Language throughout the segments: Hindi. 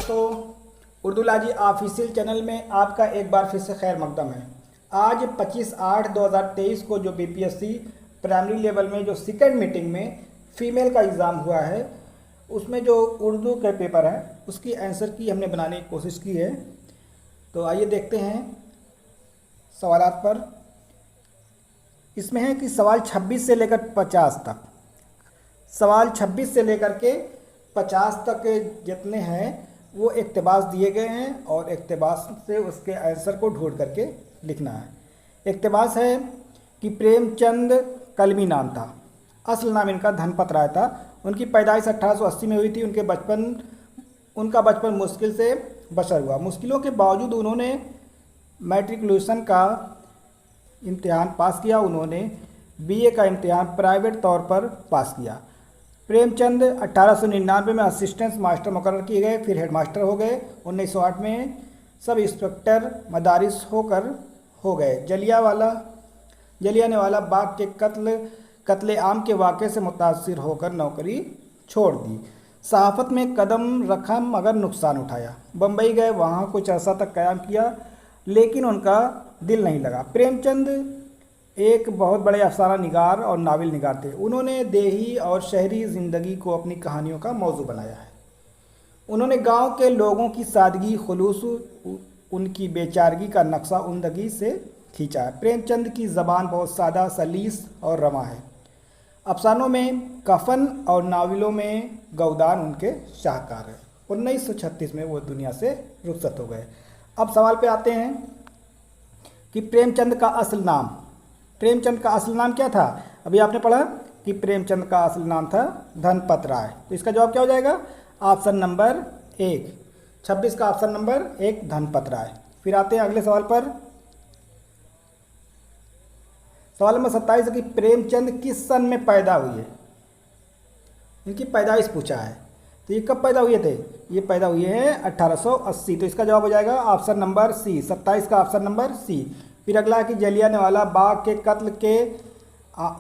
दोस्तों, उर्दू लाजी ऑफिशियल चैनल में आपका एक बार फिर से खैर मकदम है। आज 25/8/2023 को जो बीपीएससी प्राइमरी लेवल में जो सेकंड मीटिंग में फ़ीमेल का एग्ज़ाम हुआ है, उसमें जो उर्दू के पेपर हैं उसकी आंसर की हमने बनाने की कोशिश की है। तो आइए देखते हैं सवालात पर। इसमें है कि सवाल 26 से लेकर 50 तक, सवाल 26 से लेकर के 50 तक के जितने हैं वो इक़्तिबास दिए गए हैं और इक़्तिबास से उसके आंसर को ढूंढ करके लिखना है। इक़्तिबास है कि प्रेमचंद कलमी नाम था, असल नाम इनका धनपत राय था। उनकी पैदाइश 1880 में हुई थी। उनका बचपन मुश्किल से बसर हुआ। मुश्किलों के बावजूद उन्होंने मैट्रिकुलेशन का इम्तिहान पास किया। उन्होंने बीए का इम्तिहान प्राइवेट तौर पर पास किया। प्रेमचंद 1899 में असिस्टेंट मास्टर मुकर्रर किए गए, फिर हेडमास्टर हो गए। 1908 में सब इंस्पेक्टर मदारिस हो गए। जलियांवाला बाग के कत्ले आम के वाक़े से मुतासिर होकर नौकरी छोड़ दी। सहाफ़त में कदम रखा मगर नुकसान उठाया। बम्बई गए, वहाँ कुछ अर्सा तक क़याम किया लेकिन उनका दिल नहीं लगा। प्रेमचंद एक बहुत बड़े अफसाना निगार और नावल निगार थे। उन्होंने देही और शहरी ज़िंदगी को अपनी कहानियों का मौजू बनाया है। उन्होंने गांव के लोगों की सादगी, खुलूस, उनकी बेचारगी का नक्शा उम्दगी से खींचा है। प्रेमचंद की ज़बान बहुत सादा, सलीस और रमा है। अफसानों में कफन और नावलों में गौदान उनके शाहकार है। 1936 में वो दुनिया से रुखसत हो गए। अब सवाल पे आते हैं कि प्रेमचंद का असल नाम क्या था। अभी आपने पढ़ा कि प्रेमचंद का असल नाम था धनपत राय। तो इसका जवाब क्या हो जाएगा? ऑप्शन नंबर 1, 26 का ऑप्शन नंबर 1 धनपत राय। फिर आते हैं अगले सवाल पर। सवाल नंबर 27 कि प्रेमचंद किस सन में पैदा हुए। इनकी पैदाइश पूछा है। तो ये कब पैदा हुए थे? ये पैदा हुए हैं 1880। तो इसका जवाब हो जाएगा ऑप्शन नंबर सी, 27 का ऑप्शन नंबर सी। फिर अगला है कि जलियांवाला बाग के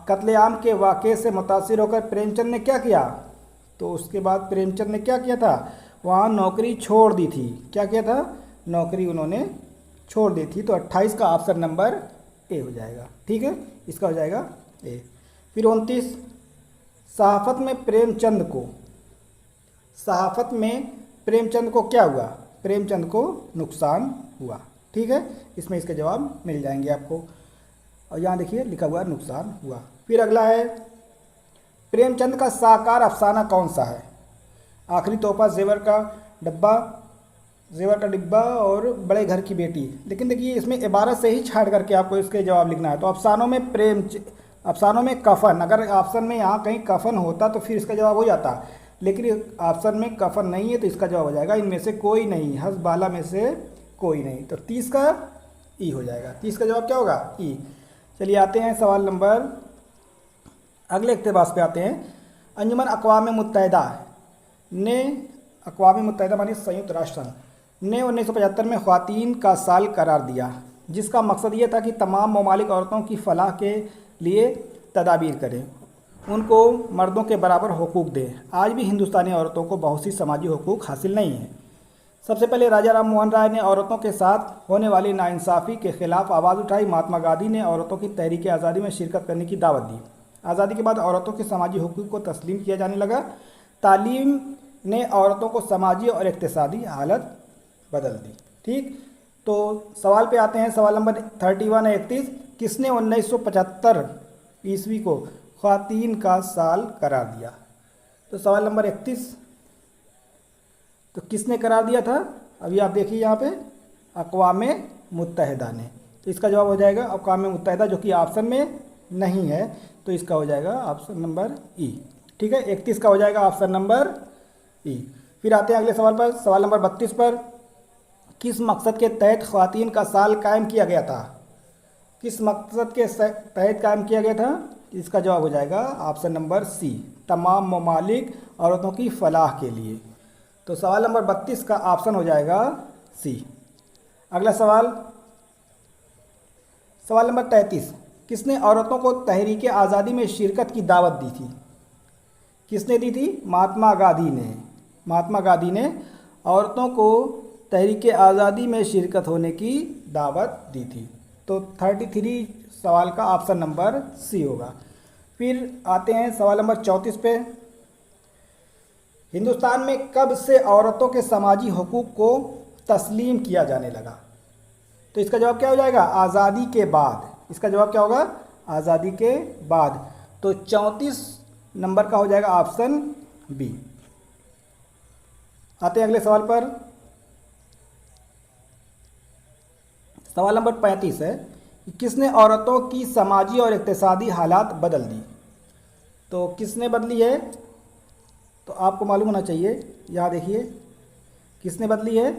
कत्लेआम के वाक़े से मुतासिर होकर प्रेमचंद ने क्या किया? तो उसके बाद प्रेमचंद ने क्या किया था? वहाँ नौकरी छोड़ दी थी। क्या किया था? नौकरी उन्होंने छोड़ दी थी। तो 28 का ऑप्शन नंबर ए हो जाएगा। ठीक है, इसका हो जाएगा ए। फिर 29, सहाफ़त में प्रेमचंद को क्या हुआ? प्रेमचंद को नुकसान हुआ। ठीक है, इसमें इसके जवाब मिल जाएंगे आपको। और यहाँ देखिए लिखा हुआ है नुकसान हुआ। फिर अगला है प्रेमचंद का साकार अफसाना कौन सा है? आखिरी तोहफा, ज़ेवर का डिब्बा और बड़े घर की बेटी। लेकिन देखिए इसमें इबारत से ही छाट करके आपको इसके जवाब लिखना है। तो अफसानों में कफन, अगर ऑप्शन में यहाँ कहीं कफन होता तो फिर इसका जवाब हो जाता, लेकिन ऑप्शन में कफन नहीं है तो इसका जवाब हो जाएगा इनमें से कोई नहीं, हसबाला में से कोई नहीं। तो 30 का ई हो जाएगा। 30 का जवाब क्या होगा? ई। चलिए आते हैं सवाल नंबर अगले इक़्तिबास पे आते हैं। अंजुमन अक़वाम मुत्तहिदा मानी संयुक्त राष्ट्र संघ ने 1975 में ख़वातीन का साल करार दिया, जिसका मकसद ये था कि तमाम ममालिक औरतों की फलाह के लिए तदाबीर करें, उनको मर्दों के बराबर हुकूक दें। आज भी हिंदुस्तानी औरतों को बहुत सी समाजी हुकूक हासिल नहीं हैं। सबसे पहले राजा राम मोहन राय ने औरतों के साथ होने वाली नाइंसाफ़ी के ख़िलाफ़ आवाज़ उठाई। महात्मा गांधी ने औरतों की तहरीक आज़ादी में शिरकत करने की दावत दी। आज़ादी के बाद औरतों के समाजी हुकूक को तस्लीम किया जाने लगा। तालीम ने औरतों को समाजी और इक़्तिसादी हालत बदल दी। ठीक, तो सवाल पे आते हैं। सवाल नंबर 31 है 31, किसने 1975 ईस्वी को ख़वातीन का साल करार दिया? तो सवाल नंबर 31, तो किसने करार दिया था? अभी आप देखिए यहाँ पे अक़वाम मुत्तहिदा ने। तो इसका जवाब हो जाएगा अक़वाम मुत्तहिदा, जो कि ऑप्शन में नहीं है। तो इसका हो जाएगा ऑप्शन नंबर ई। ठीक है, 31 का हो जाएगा ऑप्शन नंबर ई। फिर आते हैं अगले सवाल पर। सवाल नंबर 32 पर, किस मकसद के तहत ख़वातीन का साल कायम किया गया था? किस मकसद के तहत कायम किया गया था? इसका जवाब हो जाएगा ऑप्शन नंबर सी, तमाम ममालिक औरतों की फलाह के लिए। तो सवाल नंबर 32 का ऑप्शन हो जाएगा सी। अगला सवाल नंबर 33, किसने औरतों को तहरीक आज़ादी में शिरकत की दावत दी थी? किसने दी थी? महात्मा गांधी ने औरतों को तहरीक आज़ादी में शिरकत होने की दावत दी थी। तो 33 सवाल का ऑप्शन नंबर सी होगा। फिर आते हैं सवाल नंबर 34 पे। हिंदुस्तान में कब से औरतों के समाजी हुकूक को तस्लीम किया जाने लगा? तो इसका जवाब क्या हो जाएगा? आज़ादी के बाद। इसका जवाब क्या होगा? आज़ादी के बाद। तो 34 नंबर का हो जाएगा ऑप्शन बी। आते हैं अगले सवाल पर। सवाल नंबर 35 है कि किसने औरतों की समाजी और इक्तिसादी हालात बदल दी? तो किसने बदली है? तो आपको मालूम होना चाहिए। यहाँ देखिए, किसने बदली है?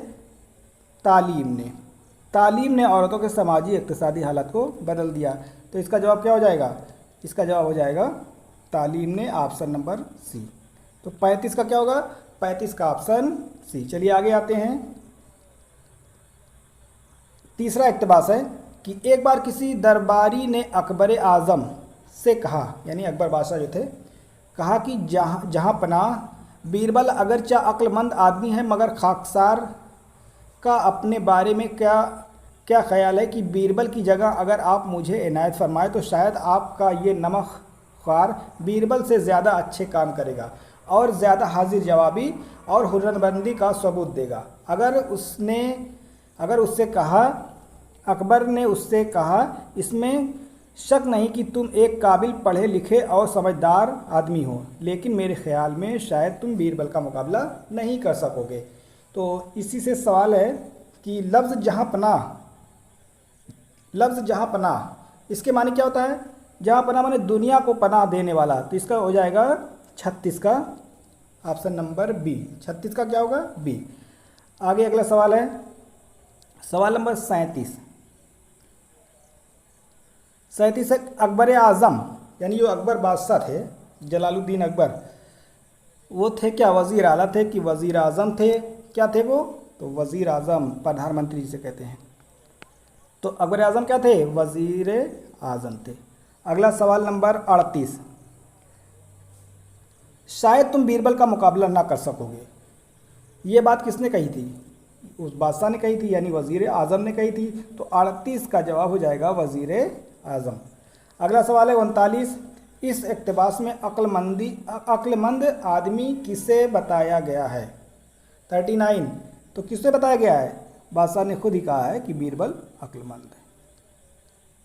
तालीम ने। तालीम ने औरतों के समाजी इक्तिसादी हालात को बदल दिया। तो इसका जवाब क्या हो जाएगा? इसका जवाब हो जाएगा तालीम ने, ऑप्शन नंबर सी। तो 35 का क्या होगा? 35 का ऑप्शन सी। चलिए आगे आते हैं। तीसरा इक्तबास है कि एक बार किसी दरबारी ने अकबर आज़म से कहा, यानी अकबर बादशाह जो थे, कहा कि जहाँ पनाह बीरबल अगरचा अक्लमंद आदमी है मगर खाकसार का अपने बारे में क्या ख्याल है कि बीरबल की जगह अगर आप मुझे इनायत फरमाए तो शायद आपका ये नमक ख्वार बीरबल से ज़्यादा अच्छे काम करेगा और ज़्यादा हाजिर जवाबी और हुनरमंदी का सबूत देगा। अकबर ने उससे कहा, इसमें शक नहीं कि तुम एक काबिल पढ़े लिखे और समझदार आदमी हो, लेकिन मेरे ख्याल में शायद तुम बीरबल का मुकाबला नहीं कर सकोगे। तो इसी से सवाल है कि लफ्ज़ जहाँ पनाह इसके माने क्या होता है? जहाँ पनाह माने दुनिया को पनाह देने वाला। तो इसका हो जाएगा 36 का ऑप्शन नंबर बी। 36 का क्या होगा? बी। आगे अगला सवाल है सवाल नंबर 37। 37 है अकबर आज़म, यानी जो अकबर बादशाह थे, जलालुद्दीन अकबर, वो थे क्या? वज़ीर आला थे कि वज़ीर आज़म थे? क्या थे वो? तो वज़ीर आज़म, प्रधानमंत्री जिसे कहते हैं। तो अकबर आज़म क्या थे? वज़ीर आज़म थे। अगला सवाल नंबर 38। शायद तुम बीरबल का मुकाबला ना कर सकोगे, ये बात किसने कही थी? उस बादशाह ने कही थी, यानी वज़ीर आज़म ने कही थी। तो 38 का जवाब हो जाएगा वज़ीर आज़म। अगला सवाल है 39। इस इक़्तिबास में अक्लमंद आदमी किसे बताया गया है? 39। तो किससे बताया गया है? बादशाह ने खुद ही कहा है कि बीरबल अक्लमंद है।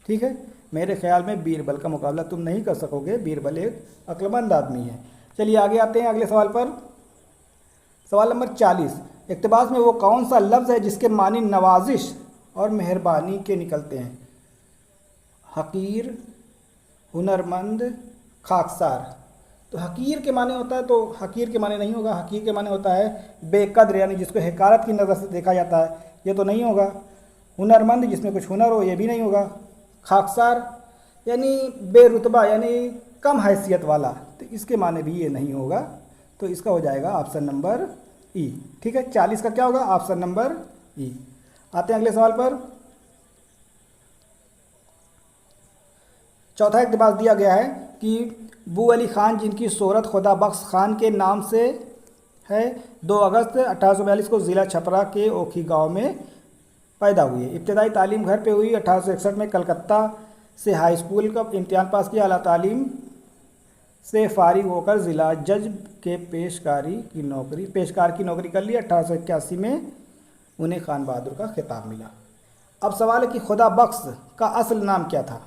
ठीक है, मेरे ख्याल में बीरबल का मुकाबला तुम नहीं कर सकोगे, बीरबल एक अक्लमंद आदमी है। चलिए आगे आते हैं अगले सवाल पर। सवाल नंबर 40। इक़्तिबास में वो कौन सा लफ्ज़ है जिसके मानी नवाजिश और मेहरबानी के निकलते हैं? हकीर, हुनरमंद, खाकसार। तो हकीर के माने होता है, तो हकीर के माने नहीं होगा। हकीर के माने होता है बेकद्र, यानी जिसको हकारत की नज़र से देखा जाता है, ये तो नहीं होगा। हुनरमंद, जिसमें कुछ हुनर हो, ये भी नहीं होगा। खाकसार यानी बेरुतबा, यानी कम हैसियत वाला, तो इसके माने भी ये नहीं होगा। तो इसका हो जाएगा ऑप्शन नंबर ई। ठीक है, 40 का क्या होगा? ऑप्शन नंबर ई। आते हैं अगले सवाल पर। चौथा इक़्तिबास दिया गया है कि बू अली ख़ान, जिनकी शोहरत खुदा बख्श ख़ान के नाम से है, 2 अगस्त 1842 को ज़िला छपरा के ओखी गांव में पैदा हुए। इब्तदाई तालीम घर पे हुई। 1861 में कलकत्ता से हाई स्कूल का इम्तिहान पास किया। आला तालीम से फारिग होकर ज़िला जज के पेशकार की नौकरी कर ली। 1881 में उन्हें खान बहादुर का खिताब मिला। अब सवाल है कि खुदा बख्श का असल नाम क्या था?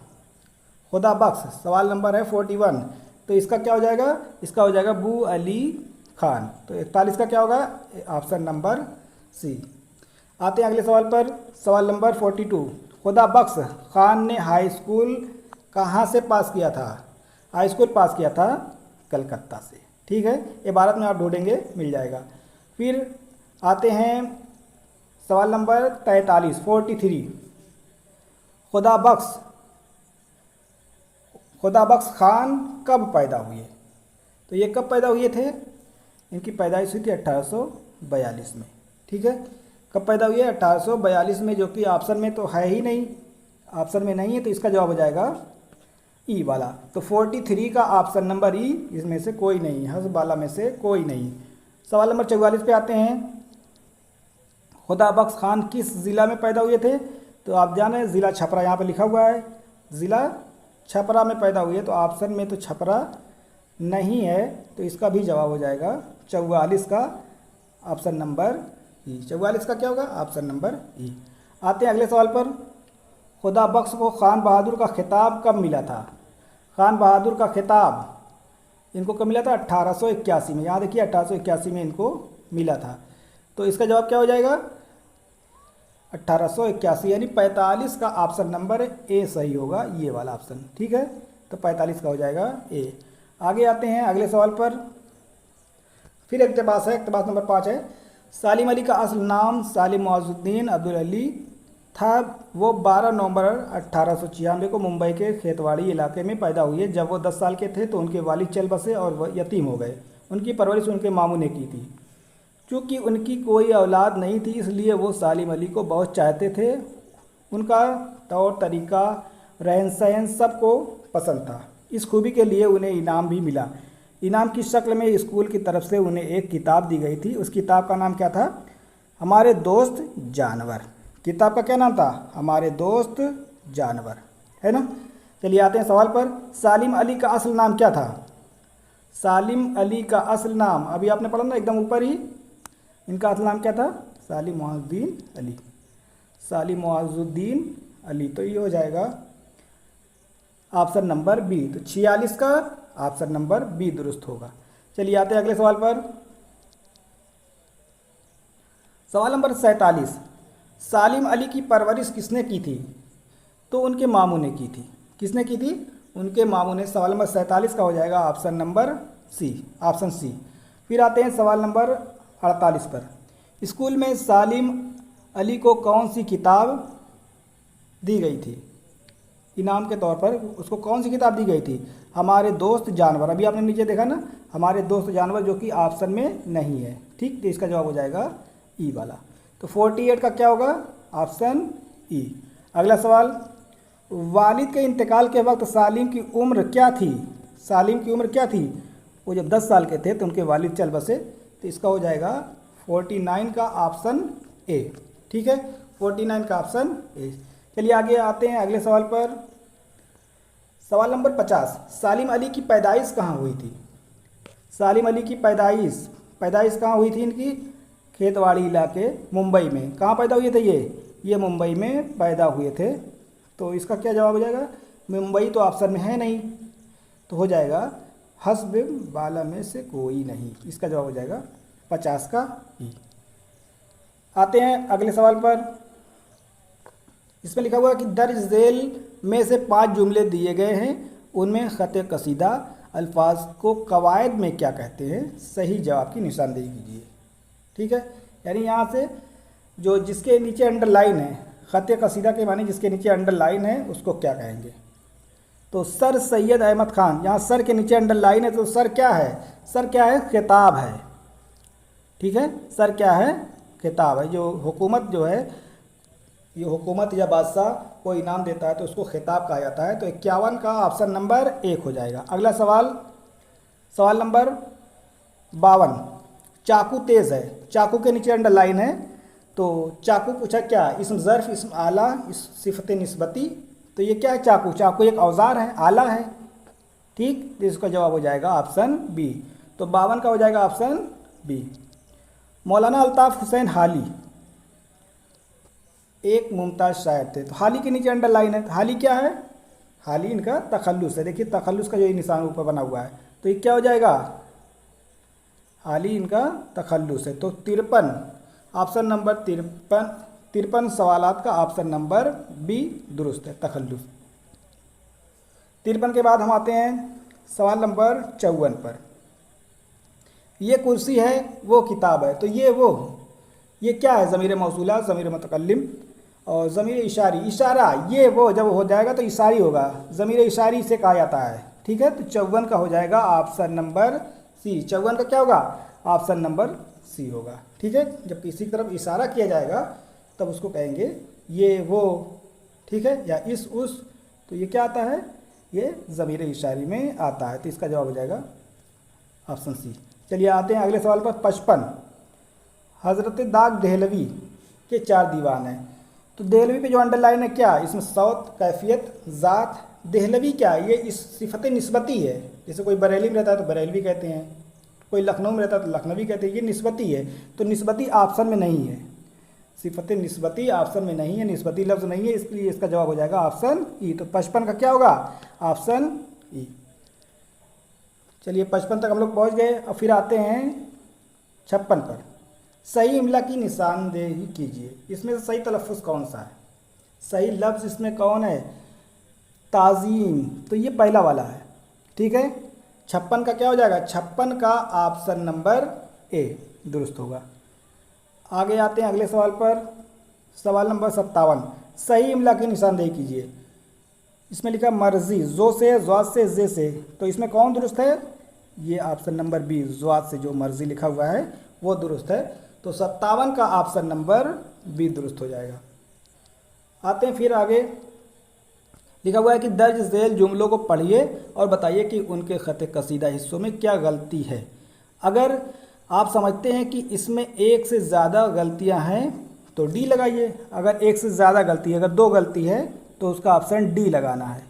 खुदा बख्श, सवाल नंबर है 41। तो इसका क्या हो जाएगा? इसका हो जाएगा बू अली ख़ान। तो 41 का क्या होगा? Option number C. आते हैं अगले सवाल पर। सवाल नंबर 42। खुदा बख्श ख़ान ने हाई स्कूल कहाँ से पास किया था? हाई स्कूल पास किया था कलकत्ता से। ठीक है, इबारत में आप ढूंढेंगे, मिल जाएगा। फिर आते हैं सवाल नंबर 43। खुदा बख्श ख़ान कब पैदा हुए? तो ये कब पैदा हुए थे? इनकी पैदाइश हुई थी 1842 में। ठीक है, कब पैदा हुए? 1842 में, जो कि ऑप्शन में तो है ही नहीं, ऑप्शन में नहीं है। तो इसका जवाब हो जाएगा ई वाला। तो 43 का ऑप्शन नंबर ई, इसमें से कोई नहीं, हज़फ वाला में से कोई नहीं। सवाल नंबर 44 पे आते हैं। खुदा बख्श खान किस ज़िला में पैदा हुए थे? तो आप जाने ज़िला छपरा, यहाँ पे लिखा हुआ है ज़िला छपरा में पैदा हुए, तो ऑप्शन में तो छपरा नहीं है, तो इसका भी जवाब हो जाएगा 44 का ऑप्शन नंबर ई। 44 का क्या होगा? ऑप्शन नंबर ई। आते हैं अगले सवाल पर। खुदा बख्श को खान बहादुर का खिताब कब मिला था? खान बहादुर का खिताब इनको कब मिला था? 1881 में। यहाँ देखिए 1881 में इनको मिला था। तो इसका जवाब क्या हो जाएगा? 1881 यानी 45 का ऑप्शन नंबर ए सही होगा, ये वाला ऑप्शन। ठीक है, तो 45 का हो जाएगा ए। आगे आते हैं अगले सवाल पर। फिर इक़्तिबास है, इक़्तिबास नंबर 5 है। सालिम अली का असल नाम सालिम मुअज़्ज़ुद्दीन अब्दुल अली था। वो 12 नवंबर 1896 को मुंबई के खेतवाड़ी इलाके में पैदा हुए। जब वो 10 साल के थे तो उनके वालिद चल बसे और वह यतीम हो गए। उनकी परवरिश उनके मामू ने की थी। चूँकि उनकी कोई औलाद नहीं थी, इसलिए वो सालिम अली को बहुत चाहते थे। उनका तौर तरीका, रहन सहन सबको पसंद था। इस खूबी के लिए उन्हें इनाम भी मिला। इनाम की शक्ल में स्कूल की तरफ से उन्हें एक किताब दी गई थी। उस किताब का नाम क्या था? हमारे दोस्त जानवर। किताब का क्या नाम था? हमारे दोस्त जानवर, है ना। चलिए आते हैं सवाल पर। सालिम अली का असल नाम क्या था? सालिम अली का असल नाम अभी आपने पढ़ा ना एकदम ऊपर ही, इनका असल नाम क्या था? सालिम मुअज़्ज़ुद्दीन अली, सालिम मुअज़्ज़ुद्दीन अली। तो ये हो जाएगा ऑप्शन नंबर बी। तो 46 का ऑप्शन नंबर बी दुरुस्त होगा। चलिए आते हैं अगले सवाल पर। सवाल नंबर 47। सालिम अली की परवरिश किसने की थी? तो उनके मामू ने की थी। किसने की थी? उनके मामू ने। सवाल नंबर 47 का हो जाएगा option number C, option C. फिर आते हैं सवाल नंबर 48 पर। स्कूल में सालिम अली को कौन सी किताब दी गई थी? इनाम के तौर पर उसको कौन सी किताब दी गई थी? हमारे दोस्त जानवर। अभी आपने नीचे देखा ना, हमारे दोस्त जानवर, जो कि ऑप्शन में नहीं है। ठीक, तो इसका जवाब हो जाएगा ई वाला। तो 48 का क्या होगा? Option E. अगला सवाल। वालिद के इंतकाल के वक्त सालिम की उम्र क्या थी? सालिम की उम्र क्या थी? वो जब 10 साल के थे तो उनके वालिद चल बसे। तो इसका हो जाएगा 49 का ऑप्शन ए। ठीक है, 49 का ऑप्शन ए। चलिए आगे आते हैं अगले सवाल पर। सवाल नंबर 50। सालिम अली की पैदाइश कहाँ हुई थी? सालिम अली की पैदाइश कहाँ हुई थी इनकी? खेतवाड़ी इलाके मुंबई में। कहाँ पैदा हुए थे ये मुंबई में पैदा हुए थे। तो इसका क्या जवाब हो जाएगा? मुंबई तो ऑप्शन में है नहीं, तो हो जाएगा हस्ब बाला में से कोई नहीं। इसका जवाब हो जाएगा 50 का ई। आते हैं अगले सवाल पर। इसमें लिखा हुआ है कि दर्ज झेल में से 5 जुमले दिए गए हैं, उनमें ख़त कसीदा अल्फाज को कवायद में क्या कहते हैं? सही जवाब की निशानदेही कीजिए। ठीक है, यानी यहाँ से जो जिसके नीचे अंडरलाइन है, ख़त कसीदा के माने जिसके नीचे अंडरलाइन है, उसको क्या कहेंगे? तो सर सैयद अहमद ख़ान, यहाँ सर के नीचे अंडरलाइन है, तो सर क्या है? सर क्या है? खिताब है। ठीक है, सर क्या है? खिताब है। जो हुकूमत जो है, ये हुकूमत या बादशाह को इनाम देता है तो उसको खिताब कहा जाता है। तो 51 का ऑप्शन नंबर 1 हो जाएगा। अगला सवाल, सवाल नंबर 52। चाकू तेज़ है, चाकू के नीचे अंडरलाइन है, तो चाकू पूछा क्या? इसम ज़र्फ़, इसम आला, सिफ़त निस्बती। तो ये क्या है? चाकू। चाकू एक औजार है, आला है। ठीक, तो इसका जवाब हो जाएगा ऑप्शन बी। तो 52 का हो जाएगा ऑप्शन बी। मौलाना अल्ताफ़ हुसैन हाली एक मुमताज़ शायर थे। तो हाली के नीचे अंडरलाइन है, तो हाली क्या है? हाली इनका तखल्लुस है। देखिए तखल्लुस का जो निशान ऊपर बना हुआ है, तो ये क्या हो जाएगा? हाली इनका तखल्लुस है। तो 53, ऑप्शन नंबर 53 सवालात का ऑप्शन नंबर बी दुरुस्त है, तखल्लुस। 53 के बाद हम आते हैं सवाल नंबर 54 पर। ये कुर्सी है, वो किताब है। तो ये क्या है? ज़मीर मौसूला, ज़मीर मुतकल्लिम और ज़मीर इशारी। इशारा ये वो जब हो जाएगा तो इशारी होगा, ज़मीर इशारी से कहा जाता है। ठीक है, तो 54 का हो जाएगा ऑप्शन नंबर सी। 54 का क्या होगा? ऑप्शन नंबर सी होगा। ठीक है, जब किसी की तरफ इशारा किया जाएगा तब उसको कहेंगे ये वो। ठीक है, या इस उस, तो ये क्या आता है? ये ज़मीर इशारी में आता है। तो इसका जवाब हो जाएगा ऑप्शन सी। चलिए आते हैं अगले सवाल पर। 55। हज़रत दाग देहलवी के 4 दीवान हैं। तो देहलवी पे जो अंडरलाइन है क्या, इसमें सौत, कैफियत, ज़ात। देहलवी क्या है, ये इस सिफत निस्बती है। जैसे कोई बरेली में रहता है तो बरेलवी कहते हैं, कोई लखनऊ में रहता है तो लखनवी कहते हैं, ये निस्बती है। तो निस्बती ऑप्शन में नहीं है, सिफत निस्बती ऑप्शन में नहीं है, निस्बती लफ्ज़ नहीं है, इसलिए इसका जवाब हो जाएगा ऑप्शन ई। तो 55 का क्या होगा, ऑप्शन ई। चलिए 55 तक हम लोग पहुँच गए। अब फिर आते हैं 56 पर। सही इमला की निशानदेही कीजिए। इसमें से सही तलफ़ुज़ कौन सा है, सही लफ्ज़ इसमें कौन है, ताज़ीम। तो ये पहला वाला है, ठीक है। 56 का क्या हो जाएगा, 56 का ऑप्शन नंबर ए दुरुस्त होगा। आगे आते हैं अगले सवाल पर। सवाल नंबर 57। सही इमला की निशानदेही कीजिए। इसमें लिखा मर्जी, जो से, ज़्वाद से, जे से। तो इसमें कौन दुरुस्त है, ये ऑप्शन नंबर बी, ज़्वाद से जो मर्जी लिखा हुआ है वो दुरुस्त है। तो 57 का ऑप्शन नंबर बी दुरुस्त हो जाएगा। आते हैं फिर आगे। लिखा हुआ है कि दर्ज झेल जुमलों को पढ़िए और बताइए कि उनके ख़त कसीदा हिस्सों में क्या गलती है। अगर आप समझते हैं कि इसमें एक से ज़्यादा गलतियां हैं तो डी लगाइए। अगर एक से ज़्यादा गलती है, अगर 2 गलती है तो उसका ऑप्शन डी लगाना है,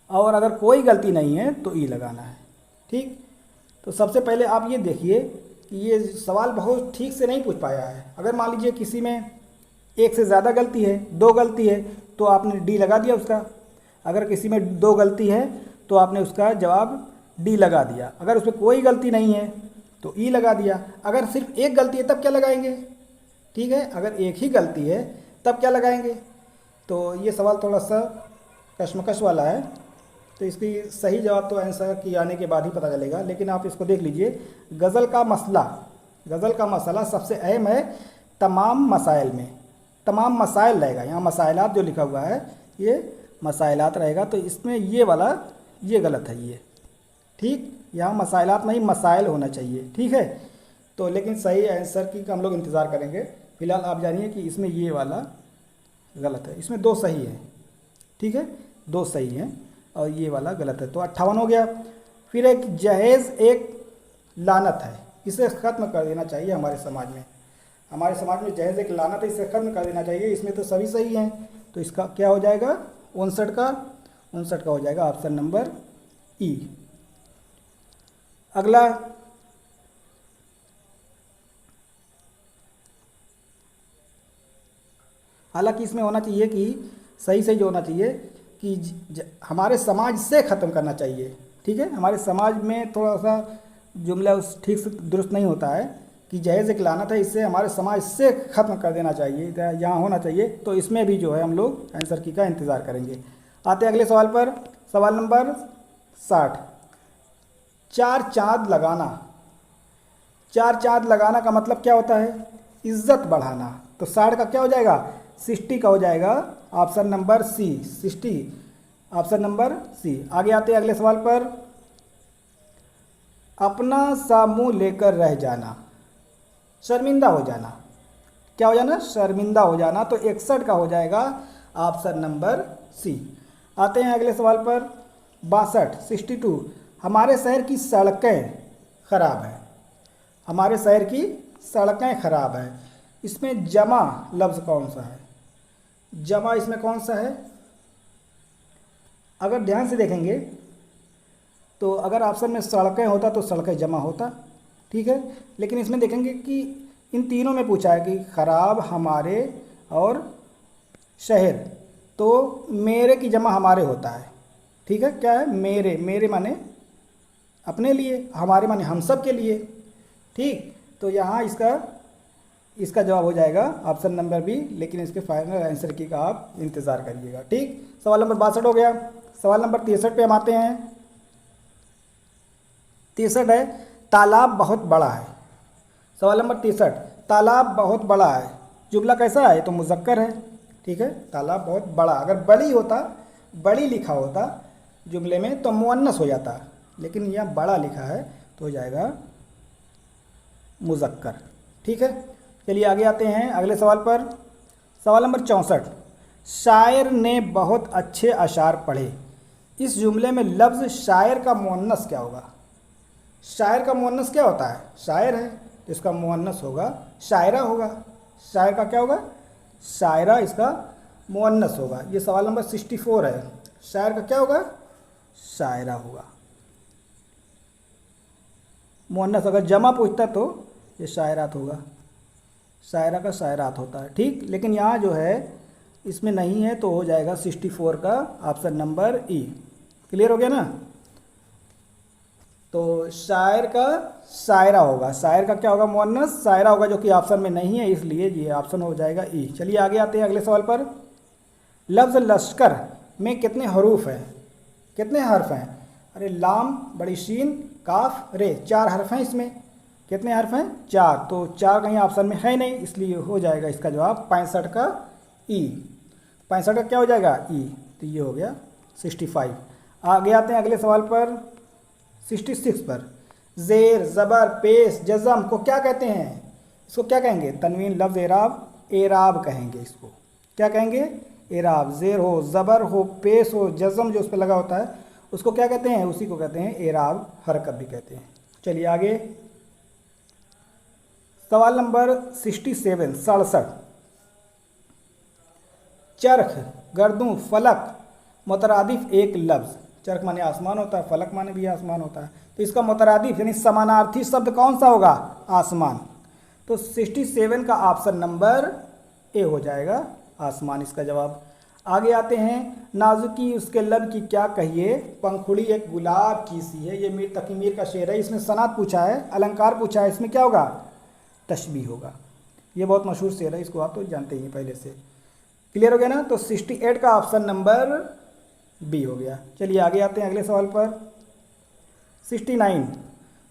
और अगर कोई गलती नहीं है तो ई लगाना है, ठीक। तो सबसे पहले आप ये देखिए कि ये सवाल बहुत ठीक से नहीं पूछ पाया है। अगर मान लीजिए किसी में एक से ज़्यादा गलती है, 2 गलती है, तो आपने डी लगा दिया उसका। अगर किसी में 2 गलती है तो आपने उसका जवाब डी लगा दिया। अगर उसमें कोई गलती नहीं है तो ई लगा दिया। अगर सिर्फ एक गलती है तब क्या लगाएंगे, ठीक है। अगर एक ही गलती है तब क्या लगाएंगे। तो ये सवाल थोड़ा सा कश्मकश वाला है, तो इसकी सही जवाब तो आंसर की आने के बाद ही पता चलेगा। लेकिन आप इसको देख लीजिए। गज़ल का मसला, गज़ल का मसला सबसे अहम है तमाम मसाइल में। तमाम मसाइल रहेगा, यहाँ मसाइलात जो लिखा हुआ है ये मसाइलात रहेगा। तो इसमें ये वाला ये गलत है, ये ठीक। यहाँ मसाइलात नहीं मसाइल होना चाहिए, ठीक है। तो लेकिन सही आंसर की हम लोग इंतज़ार करेंगे। फिलहाल आप जानिए कि इसमें ये वाला गलत है। इसमें 2 सही हैं, ठीक है, 2 सही हैं और ये वाला गलत है। तो 58 हो गया। फिर एक जहेज़ एक लानत है, इसे ख़त्म कर देना चाहिए हमारे समाज में। हमारे समाज में जहेज़ एक लानत है, इसे ख़त्म कर देना चाहिए। इसमें तो सभी सही हैं, तो इसका क्या हो जाएगा, 59 का हो जाएगा ऑप्शन नंबर ई। अगला हालांकि इसमें होना चाहिए कि सही जो होना चाहिए कि हमारे समाज से ख़त्म करना चाहिए, ठीक है। हमारे समाज में थोड़ा सा जुमला उस ठीक से दुरुस्त नहीं होता है कि जहेज़ एक लानत है, इससे हमारे समाज से ख़त्म कर देना चाहिए, यहाँ होना चाहिए। तो इसमें भी जो है हम लोग आंसर की का इंतज़ार करेंगे। आते हैं अगले सवाल पर। सवाल नंबर 60। 4 चाँद लगाना। 4 चाँद लगाना का मतलब क्या होता है, इज़्ज़त बढ़ाना। तो 60 का क्या हो जाएगा, 60 का हो जाएगा option number C, 60 option number C. आगे आते हैं अगले सवाल पर। अपना सा मुँह लेकर रह जाना, शर्मिंदा हो जाना। क्या हो जाना, शर्मिंदा हो जाना। तो 61 का हो जाएगा ऑप्शन नंबर सी। आते हैं अगले सवाल पर। 62 62। हमारे शहर की सड़कें ख़राब हैं, हमारे शहर की सड़कें ख़राब हैं। इसमें जमा लफ्ज़ कौन सा है, जमा इसमें कौन सा है। अगर ध्यान से देखेंगे तो अगर ऑप्शन में सड़कें होता तो सड़कें जमा होता, ठीक है। लेकिन इसमें देखेंगे कि इन तीनों में पूछा है कि ख़राब, हमारे और शहर। तो मेरे की जमा हमारे होता है, ठीक है। क्या है, मेरे, मेरे माने अपने लिए, हमारे माने हम सब के लिए, ठीक। तो यहाँ इसका जवाब हो जाएगा ऑप्शन नंबर बी। लेकिन इसके फाइनल आंसर की का आप इंतज़ार करिएगा, ठीक। सवाल नंबर 62 हो गया। सवाल नंबर 63 पे हम आते हैं। 63 है, तालाब बहुत बड़ा है। सवाल नंबर 63, तालाब बहुत बड़ा है। जुमला कैसा है, तो मुज़क्कर है, ठीक है। तालाब बहुत बड़ा, अगर बड़ी होता, बड़ी लिखा होता जुमले में तो मुअन्नस हो जाता, लेकिन यहाँ बड़ा लिखा है तो हो जाएगा मुज़क्कर, ठीक है। चलिए आगे आते हैं अगले सवाल पर। सवाल नंबर 64, शायर ने बहुत अच्छे अशार पढ़े। इस जुमले में लफ्ज़ शायर का मुअन्नस क्या होगा, शायर का मुअन्नस क्या होता है, शायर है तो इसका मुअन्नस होगा शायरा होगा, शायर का क्या होगा? शायरा इसका मुअन्नस होगा। ये सवाल नंबर 64 है। शायर का क्या होगा? शायरा होगा। मुअन्नस अगर जमा पूछता तो ये शायरात होगा। शायरा का शायरात होता है, ठीक। लेकिन यहाँ जो है इसमें नहीं है, तो हो जाएगा 64 का ऑप्शन नंबर ई। क्लियर हो गया ना? तो शायर का शायरा होगा। शायर का क्या होगा? मुअन्नस। शायरा होगा, जो कि ऑप्शन में नहीं है, इसलिए ये ऑप्शन हो जाएगा ई। चलिए आगे आते हैं अगले सवाल पर। लफ्ज़ लश्कर में कितने हरूफ हैं? कितने हर्फ हैं? अरे लाम, बड़ी शीन, काफ, रे, 4 हर्फ हैं इसमें। कितने हर्फ हैं? 4। तो 4 कहीं ऑप्शन में है नहीं, इसलिए हो जाएगा इसका जवाब 65 का ई। 65 का क्या हो जाएगा? ई। तो ये हो गया 65। आगे आते हैं अगले सवाल पर, 66 पर। ज़ेर, ज़बर, पेश, जज़म को क्या कहते हैं? इसको क्या कहेंगे? तनवीन, लफ्ज़ एराब, एराब कहेंगे इसको। क्या कहेंगे? एराब। ज़ेर हो, ज़बर हो, पेश हो, जज़म जो उस पर लगा होता है उसको क्या कहते हैं? उसी को कहते हैं एराब, हरकत भी कहते हैं। चलिए आगे, सवाल नंबर 67, 67। चरख, गर्दू, फलक, मुतरादिफ एक लफ्ज़। चरख माने आसमान होता है, फलक माने भी आसमान होता है, तो इसका मुतरादिफ यानी समानार्थी शब्द कौन सा होगा? आसमान। तो 67 का ऑप्शन नंबर ए हो जाएगा, आसमान इसका जवाब। आगे आते हैं, नाजुकी उसके लब की क्या कहिए, पंखुड़ी एक गुलाब की सी है। ये मीर तकी मीर का शेर है। इसमें सनात पूछा है, अलंकार पूछा है, इसमें क्या होगा? तशबीह होगा। ये बहुत मशहूर शेर है, इसको आप तो जानते ही हैं पहले से। क्लियर हो गया ना? तो 68 का ऑप्शन नंबर बी हो गया। चलिए आगे आते हैं अगले सवाल पर। 69,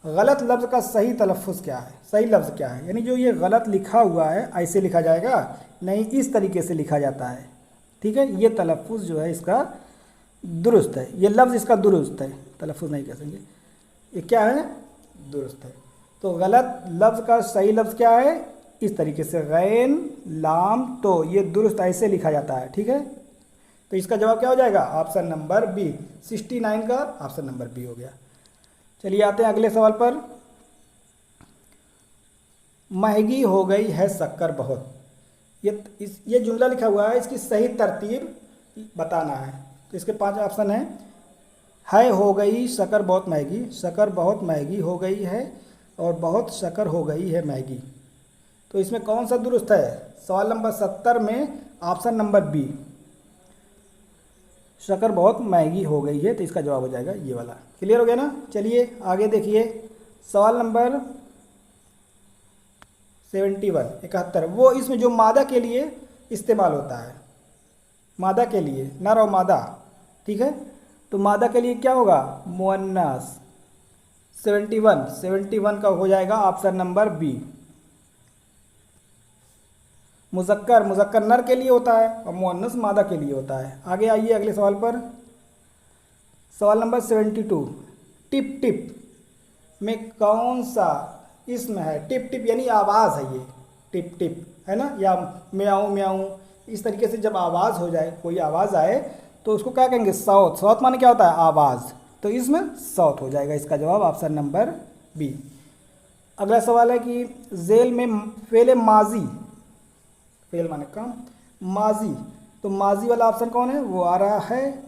गलत लफ्ज़ का सही तलफ़ुज़ क्या है? सही लफ्ज़ क्या है? यानी जो ये गलत लिखा हुआ है ऐसे लिखा जाएगा, नहीं इस तरीके से लिखा जाता है, ठीक है। ये तलफ़ुज़ जो है इसका दुरुस्त है, ये लफ्ज़ इसका दुरुस्त है, तलफ़ुज़ नहीं कह सकेंगे, ये क्या है? दुरुस्त है। तो गलत लफ्ज़ का सही लफ्ज़ क्या है? इस तरीके से, गैन लाम, तो ये दुरुस्त ऐसे लिखा जाता है, ठीक है। तो इसका जवाब क्या हो जाएगा? Option number B. 69 का ऑप्शन नंबर बी हो गया। चलिए आते हैं अगले सवाल पर। महंगी हो गई है शक्कर बहुत। ये जुमला लिखा हुआ है, इसकी सही तरतीब बताना है। तो इसके 5 ऑप्शन है हो गई शक्कर बहुत महंगी, शक्कर बहुत महंगी हो गई है, और बहुत शक्कर हो गई है महंगी। तो इसमें कौन सा दुरुस्त है? सवाल नंबर 70 में ऑप्शन नंबर बी, शक्कर बहुत महंगी हो गई है, तो इसका जवाब हो जाएगा ये वाला। क्लियर हो गया ना? चलिए आगे देखिए, सवाल नंबर 71, 71। वो इसमें जो मादा के लिए इस्तेमाल होता है, मादा के लिए, नर और मादा, ठीक है। तो मादा के लिए क्या होगा? मुअन्नस। 71 का हो जाएगा ऑप्शन नंबर बी। मुज़क्कर नर के लिए होता है और मुअन्नस मादा के लिए होता है। आगे आइए अगले सवाल पर। सवाल नंबर 72, टिप टिप में कौन सा इसम है? टिप टिप यानी आवाज़ है, ये टिप टिप है ना, या म्याऊं म्याऊं, इस तरीके से जब आवाज़ हो जाए, कोई आवाज़ आए तो उसको क्या कहेंगे? सौत। सौत माने क्या होता है? आवाज़। तो इसमें सौत हो जाएगा इसका जवाब, ऑप्शन नंबर बी। अगला सवाल है कि जेल में फेल माजी, फेल माने काम, माजी, तो माजी वाला ऑप्शन कौन है? वो आ रहा है,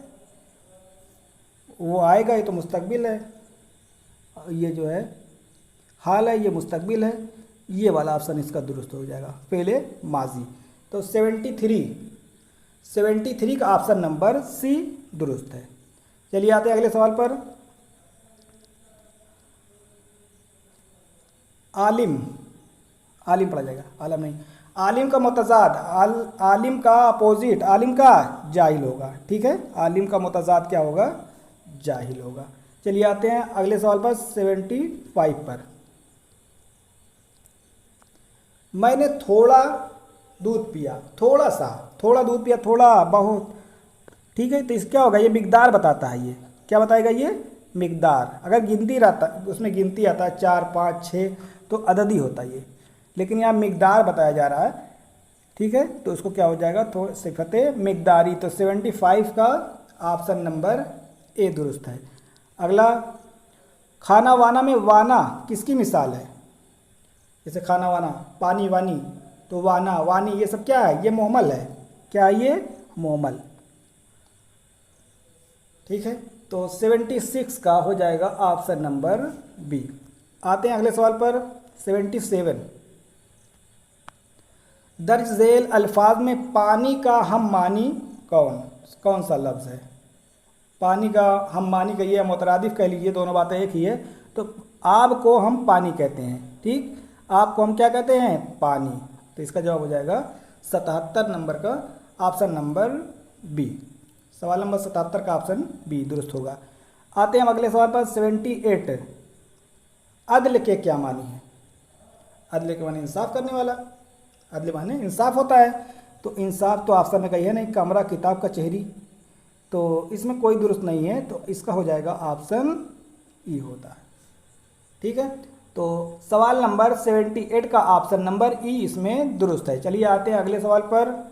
वो आएगा, ये तो मुस्तकबिल है, ये जो है हाल है, ये मुस्तकबिल है, ये वाला ऑप्शन इसका दुरुस्त हो जाएगा, पहले माजी। तो 73 का ऑप्शन नंबर सी दुरुस्त है। चलिए आते हैं अगले सवाल पर। आलिम, आलिम पढ़ा जाएगा, आलम नहीं। आलिम का मुतज़ाद, आलिम का अपोजिट, आलिम का जाहिल होगा, ठीक है। आलिम का मुतज़ाद क्या होगा? जाहिल होगा। चलिए आते हैं अगले सवाल पर, 75 पर। मैंने थोड़ा दूध पिया, थोड़ा सा, थोड़ा दूध पिया, थोड़ा बहुत, ठीक है। तो इस क्या होगा? ये मिकदार बताता है, ये क्या बताएगा? ये मिकदार। अगर गिनती रहता, उसमें गिनती आता है 4, 5, 6, तो अददी होता है ये, लेकिन यहाँ मिकदार बताया जा रहा है, ठीक है। तो उसको क्या हो जाएगा? तो सिफते मिकदारी। तो 75 का ऑप्शन नंबर ए दुरुस्त है। अगला, खाना वाना में वाना किसकी मिसाल है? जैसे खाना वाना, पानी वानी, तो वाना, वानी, ये सब क्या है? ये मोहमल है। क्या है ये? मोहमल। ठीक है, तो 76 का हो जाएगा ऑप्शन नंबर बी। आते हैं अगले सवाल पर। 77, दर्ज झेल अल्फाज में पानी का हम मानी कौन सा लफ्ज़ है? पानी का हम मानी कहिए या मुतरादिफ कह लीजिए, दोनों बातें एक ही है। तो आब को हम पानी कहते हैं, ठीक, आब को हम क्या कहते हैं? पानी। तो इसका जवाब हो जाएगा 77 नंबर का ऑप्शन नंबर बी। सवाल नंबर 77 का ऑप्शन बी दुरुस्त होगा। आते हैं हम अगले सवाल पर। 78, अदल के क्या मानी है? अदल के माने इंसाफ करने वाला, अदल माने इंसाफ होता है। तो इंसाफ तो ऑप्शन में कही है नहीं, कमरा, किताब, कचहरी, तो इसमें कोई दुरुस्त नहीं है। तो इसका हो जाएगा ऑप्शन ई होता है। ठीक है, तो सवाल नंबर 78 का ऑप्शन नंबर ई इसमें दुरुस्त है। चलिए आते हैं अगले सवाल पर।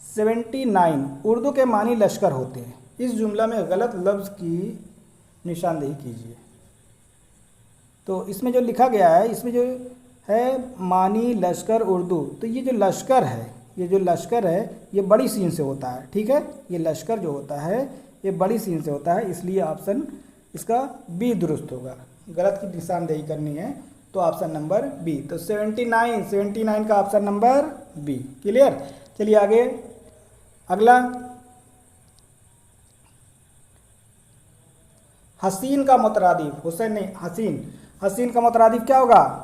79, उर्दू के मानी लश्कर होते हैं। इस जुमला में गलत लफ्ज़ की निशानदेही कीजिए। तो इसमें जो लिखा गया है, इसमें जो है मानी लश्कर उर्दू, तो ये जो लश्कर है, ये जो लश्कर है ये बड़ी सीन से होता है। ठीक है, ये लश्कर जो होता है ये बड़ी सीन से होता है, इसलिए ऑप्शन इसका बी दुरुस्त होगा। गलत की निशानदेही करनी है तो ऑप्शन नंबर बी। तो 79 का ऑप्शन नंबर बी। क्लियर? चलिए आगे अगला। हसीन का मुतरादिफ, हुसैन नहीं, हसीन, हसीन का मुतरादिफ क्या होगा?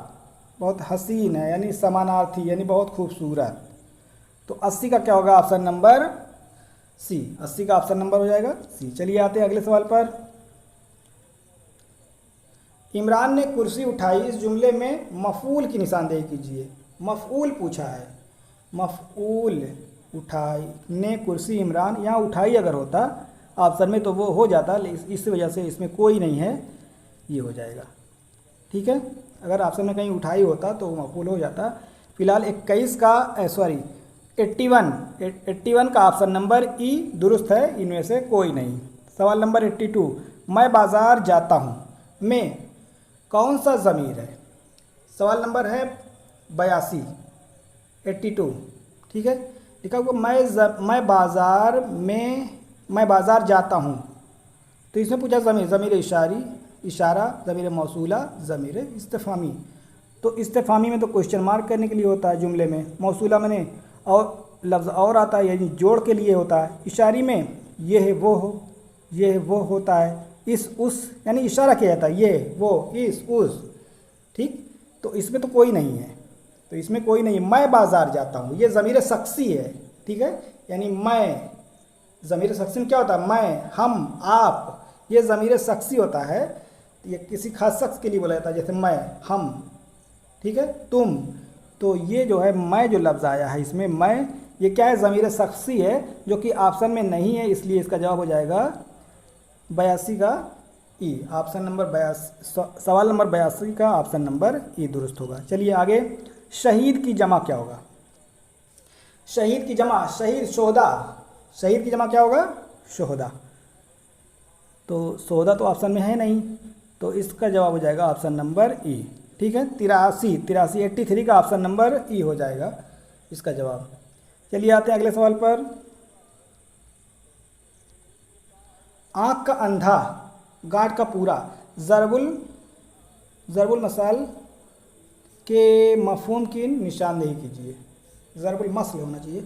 बहुत हसीन है, यानी समानार्थी, यानी बहुत खूबसूरत। तो 80 का क्या होगा? ऑप्शन नंबर सी। 80 का ऑप्शन नंबर हो जाएगा सी। चलिए आते हैं अगले सवाल पर। इमरान ने कुर्सी उठाई, इस जुमले में मफूल की निशानदेही कीजिए। मफूल पूछा है, मफूल, उठाई ने कुर्सी इमरान, यहाँ उठाई अगर होता ऑप्शन में तो वो हो जाता, इस वजह से इसमें कोई नहीं है, ये हो जाएगा। ठीक है, अगर ऑप्शन में कहीं उठाई होता तो वो मफूल हो जाता। फिलहाल 21 का 81 का ऑप्शन नंबर ई दुरुस्त है, इनमें से कोई नहीं। सवाल नंबर 82, मैं बाज़ार जाता हूँ में कौन सा ज़मीर है? सवाल नंबर है 82, 82। ठीक है, लिखा हुआ मैं बाज़ार जाता हूँ, तो इसमें पूछा ज़मीर इशारा, ज़मीर मौसूला, ज़मीर इस्तिफ़ामी। तो इस्तिफ़ामी में तो क्वेश्चन मार्क करने के लिए होता है जुमले में, मौसूला में और लफ्ज़ और आता है, यानी जोड़ के लिए होता है। इशारी में ये है वो हो, ये है वो होता है, इस उस यानी इशारा किया जाता है, ये वो इस उस। ठीक, तो इसमें तो कोई नहीं है, तो इसमें कोई नहीं है। मैं बाज़ार जाता हूँ, ये ज़मीर शख्सी है। ठीक है, यानी मैं, ज़मीर शख्सी में क्या होता है? मैं, हम, आप, ये ज़मीर शख्सी होता है, ये किसी खास शख्स के लिए बोला जाता है, जैसे मैं, हम। ठीक है, तुम, तो ये जो है मैं जो लफ्ज़ आया है इसमें मैं, ये क्या है? ज़मीर शख्सी है, जो कि ऑप्शन में नहीं है, इसलिए इसका जवाब हो जाएगा 82 का ई। ऑप्शन नंबर 82, सवाल नंबर 82 का ऑप्शन नंबर ई दुरुस्त होगा। चलिए आगे। शहीद की जमा क्या होगा? शहीद की जमा, शहीद, शोहदा। शहीद की जमा क्या होगा? शोहदा। तो शोहदा तो ऑप्शन में है नहीं, तो इसका जवाब हो जाएगा ऑप्शन नंबर ई। ठीक है, 83 का ऑप्शन नंबर ई हो जाएगा इसका जवाब। चलिए आते हैं अगले सवाल पर। आँख का अंधा, गांठ का पूरा, ज़रबुल मसाल के मफ़हूम की निशानदेही कीजिए। ज़रबुल मसल होना चाहिए,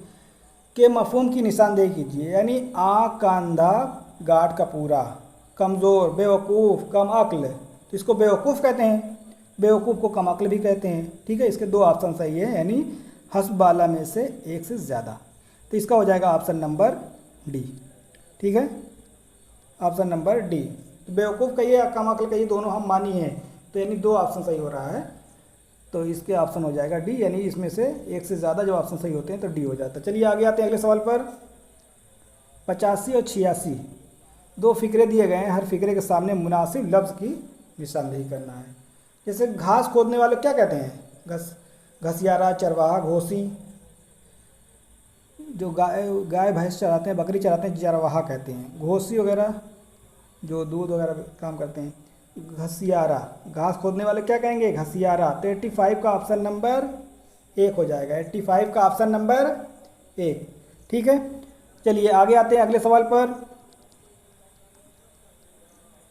के मफ़हूम की निशानदेही कीजिए। यानी आँख का अंधा, गांठ का पूरा, कमज़ोर, बेवकूफ़, कम अक्ल, तो इसको बेवकूफ़ कहते हैं, बेवकूफ़ को कम अक्ल भी कहते हैं। ठीक है, इसके दो ऑप्शन सही है, यानी हस्ब बाला में से एक से ज़्यादा। तो इसका हो जाएगा ऑप्शन नंबर डी। ठीक है, ऑप्शन नंबर डी। तो बेवकूफ़ कहिए या कम अक्ल कहिए, दोनों हम मानी हैं, तो यानी दो ऑप्शन सही हो रहा है, तो इसके ऑप्शन हो जाएगा डी, यानी इसमें से एक से ज़्यादा जब ऑप्शन सही होते हैं तो डी हो जाता है। चलिए आगे आते हैं अगले सवाल पर। 85 और 86 दो फ़िक्रे दिए गए हैं, हर फ़िक्रे के सामने मुनासिब लफ्ज़ की निशानदेही करना है। जैसे घास खोदने वाले क्या कहते हैं? घसियारा, चरवाहा, घोसी। जो गाय भैंस चराते हैं, बकरी चराते हैं, चरवाहा कहते हैं। घोसी वगैरह जो दूध वगैरह काम करते हैं, घसियारा, घास खोदने वाले क्या कहेंगे? घसियारा। तो 85 का ऑप्शन नंबर 1 हो जाएगा। 85 का ऑप्शन नंबर 1। ठीक है, चलिए आगे आते हैं अगले सवाल पर।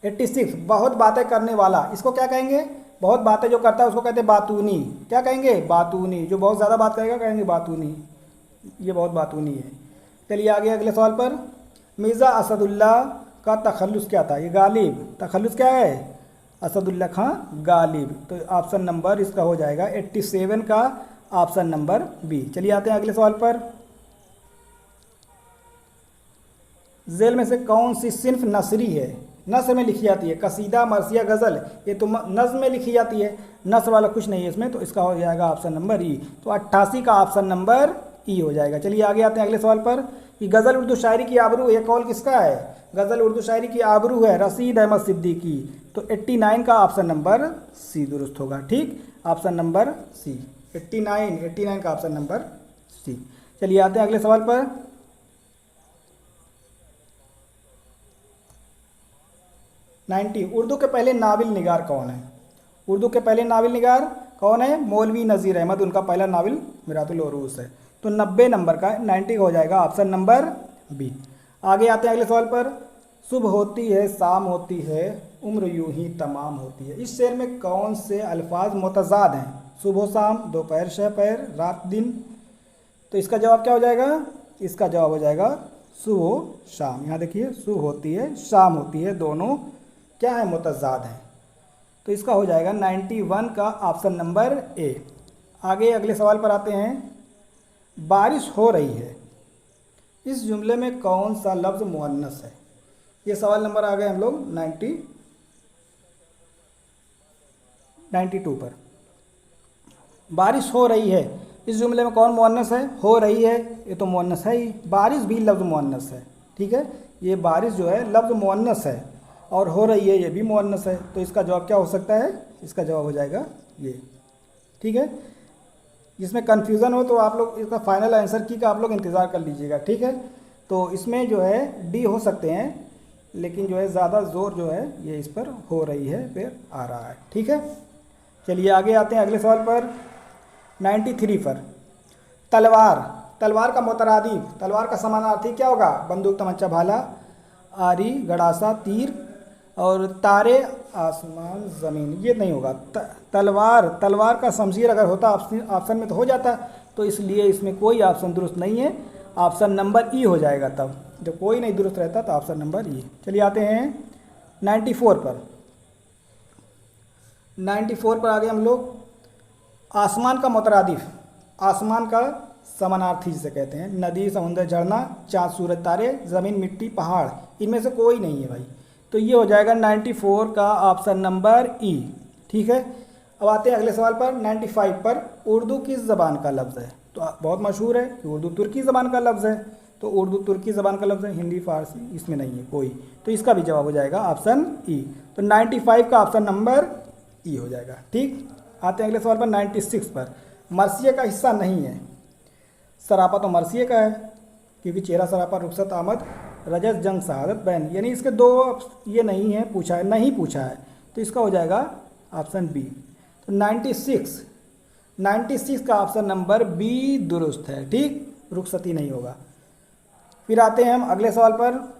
86, बहुत बातें करने वाला, इसको क्या कहेंगे? बहुत बातें जो करता है उसको कहते हैं बातूनी। क्या कहेंगे? बातूनी। जो बहुत ज़्यादा बात करेगा कहेंगे बातूनी, ये बहुत बातूनी है। चलिए आगे अगले सवाल पर। मिर्ज़ा असदुल्ला का तखल्लुस क्या था? ये गालिब, तखल्लुस क्या है? असदुल्ला खां गालिब। तो ऑप्शन नंबर इसका हो जाएगा 87 का ऑप्शन नंबर बी। चलिए आते हैं अगले सवाल पर। झेल में से कौन सी सिन्फ नसरी है? नस्र में लिखी जाती है। कसीदा, मरसिया, गज़ल, ये तो नज़्म में लिखी जाती है। नस्र वाला कुछ नहीं है इसमें, तो इसका हो जाएगा ऑप्शन नंबर ई। तो 88 का ऑप्शन नंबर ई हो जाएगा। चलिए आगे आते हैं अगले सवाल पर कि गज़ल उर्दू शायरी की आबरू, ये कौल किसका है? गज़ल उर्दू शायरी की आबरू है रशीद अहमद सिद्दीकी। तो 89 का ऑप्शन नंबर सी दुरुस्त होगा। ठीक, ऑप्शन नंबर सी 89 का ऑप्शन नंबर सी। चलिए आते हैं अगले सवाल पर। 90, उर्दू के पहले नावल निगार कौन है? उर्दू के पहले नावल निगार कौन है? मौलवी नज़ीर अहमद, उनका पहला नावल मिरातुल उरूस है। तो 90 नंबर का 90 हो जाएगा ऑप्शन नंबर बी। आगे आते हैं अगले सवाल पर। सुबह होती है, शाम होती है, उम्र यूं ही तमाम होती है। इस शेर में कौन से अल्फाज मुतज़ाद हैं? सुबह शाम, दोपहर शहपहर, रात दिन। तो इसका जवाब क्या हो जाएगा? इसका जवाब हो जाएगा सुबह शाम। यहाँ देखिए, सुबह होती है, शाम होती है, दोनों क्या है? मुतज़ाद हैं। तो इसका हो जाएगा 91 का ऑप्शन नंबर ए। आगे अगले सवाल पर आते हैं। बारिश हो रही है, इस जुमले में कौन सा लफ्ज़ मुअन्नस है? ये सवाल नंबर आ गए हम लोग 92 पर। बारिश हो रही है, इस जुमले में कौन मुअन्नस है? हो रही है, ये तो मुअन्नस है ही। बारिश भी लफ्ज़ मुअन्नस है। ठीक है, ये बारिश जो है लफ्ज़ मुअन्नस है, और हो रही है ये भी मुअन्नस है। तो इसका जवाब क्या हो सकता है? इसका जवाब हो जाएगा ये। ठीक है, जिसमें कन्फ्यूज़न हो तो आप लोग इसका फाइनल आंसर की का आप लोग इंतज़ार कर लीजिएगा। ठीक है, तो इसमें जो है डी हो सकते हैं, लेकिन जो है ज़्यादा ज़ोर जो है ये इस पर हो रही है पे आ रहा है। ठीक है, चलिए आगे आते हैं अगले सवाल पर। 93 पर। तलवार, तलवार का मुतरादिफ, तलवार का समानार्थी क्या होगा? बंदूक, तमंचा, भाला, आरी, गड़ासा, तीर, और तारे, आसमान, ज़मीन। ये नहीं होगा। तलवार, तलवार का शमशीर अगर होता ऑप्शन में तो हो जाता, तो इसलिए इसमें कोई ऑप्शन दुरुस्त नहीं है। ऑप्शन नंबर ई हो जाएगा। तब जब कोई नहीं दुरुस्त रहता तो ऑप्शन नंबर ई। चलिए आते हैं 94 पर। 94 पर आ गए हम लोग। आसमान का मुतरादिफ, आसमान का समानार्थी जिसे कहते हैं। नदी, समुद्र, झरना, चाँद, सूरज, तारे, ज़मीन, मिट्टी, पहाड़, इनमें से कोई नहीं है भाई। तो ये हो जाएगा 94 का ऑप्शन नंबर ई। ठीक है, अब आते हैं अगले सवाल पर। 95 पर। उर्दू किस ज़बान का लफ्ज़ है? तो बहुत मशहूर है कि उर्दू तुर्की ज़बान का लफ्ज़ है। तो उर्दू तुर्की ज़बान का लफ्ज़ है, हिंदी, फारसी इसमें नहीं है कोई। तो इसका भी जवाब हो जाएगा ऑप्शन ई। तो 95 का ऑप्शन नंबर ई हो जाएगा। ठीक, आते हैं अगले सवाल पर। 96 पर। मरसिया का हिस्सा नहीं है। सरापा तो मरसिया का है, क्योंकि चेहरा सरापा, रुखसत आमद, रजत, जंग, शहादत, बैन, यानी इसके दो ये नहीं है, पूछा है नहीं पूछा है। तो इसका हो जाएगा ऑप्शन बी। तो 96 का ऑप्शन नंबर बी दुरुस्त है। ठीक, रुखसती नहीं होगा। फिर आते हैं हम अगले सवाल पर।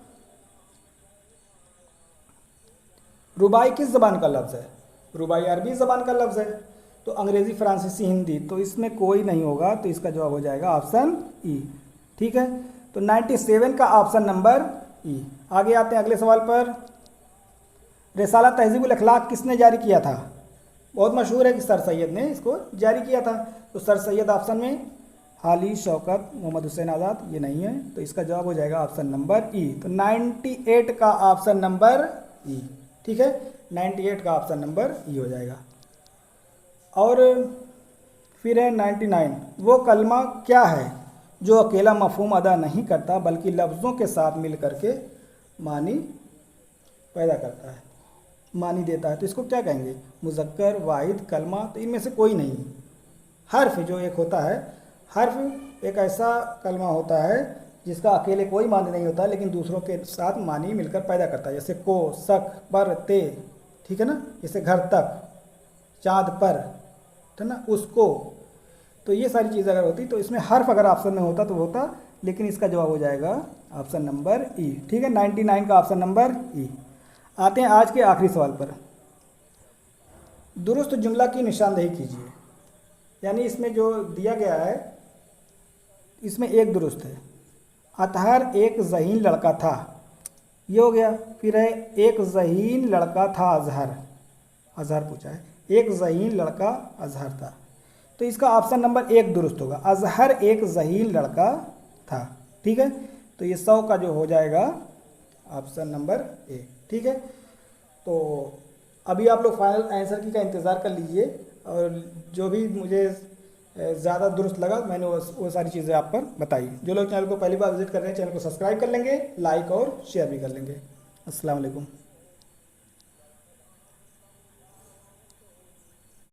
रुबाई किस ज़बान का लफ्ज़ है? रुबाई अरबी ज़बान का लफ्ज़ है। तो अंग्रेज़ी, फ्रांसीसी, हिंदी, तो इसमें कोई नहीं होगा। तो इसका जवाब हो जाएगा ऑप्शन ई। ठीक है, तो 97 का ऑप्शन नंबर ई। आगे आते हैं अगले सवाल पर। रिसाला तहज़ीबुल अखलाक किसने जारी किया था? बहुत मशहूर है कि सर सैयद ने इसको जारी किया था। तो सर सैयद ऑप्शन में, हाली, शौकत, मोहम्मद हुसैन आज़ाद, ये नहीं है। तो इसका जवाब हो जाएगा ऑप्शन नंबर ई। तो 98 का ऑप्शन नंबर ई। ठीक है, 98 का ऑप्शन नंबर ई हो जाएगा। और फिर है 99। वो कलमा क्या है जो अकेला मफहूम अदा नहीं करता बल्कि लफ्ज़ों के साथ मिल करके मानी पैदा करता है, मानी देता है? तो इसको क्या कहेंगे? मुज़क्कर, वाहिद, कलमा। तो इनमें से कोई नहीं। हर्फ जो एक होता है, हर्फ एक ऐसा कलमा होता है जिसका अकेले कोई मानी नहीं होता, लेकिन दूसरों के साथ मानी मिलकर पैदा करता है। जैसे को, सक, पर, ते। ठीक है ना, जैसे घर तक, चाँद पर, है ना, उसको। तो ये सारी चीज़ें अगर होती तो इसमें हर्फ अगर ऑप्शन में होता तो होता, लेकिन इसका जवाब हो जाएगा ऑप्शन नंबर ई। ठीक है, 99 का ऑप्शन नंबर ई। आते हैं आज के आखिरी सवाल पर। दुरुस्त जुमला की निशानदेही कीजिए। यानी इसमें जो दिया गया है इसमें एक दुरुस्त है, अतहर एक ज़हीन लड़का था, ये हो गया। फिर है एक ज़हीन लड़का था अजहर, अजहर पूछा है, एक ज़हीन लड़का अजहर था, तो इसका ऑप्शन नंबर एक दुरुस्त होगा, अजहर एक ज़हीन लड़का था। ठीक है, तो ये 100 का जो हो जाएगा ऑप्शन नंबर ए। ठीक है, तो अभी आप लोग फाइनल आंसर की का इंतज़ार कर लीजिए, और जो भी मुझे ज़्यादा दुरुस्त लगा मैंने वो सारी चीज़ें आप पर बताई। जो लोग चैनल को पहली बार विजिट कर रहे हैं चैनल को सब्सक्राइब कर लेंगे, लाइक और शेयर भी कर लेंगे। अस्सलाम वालेकुम।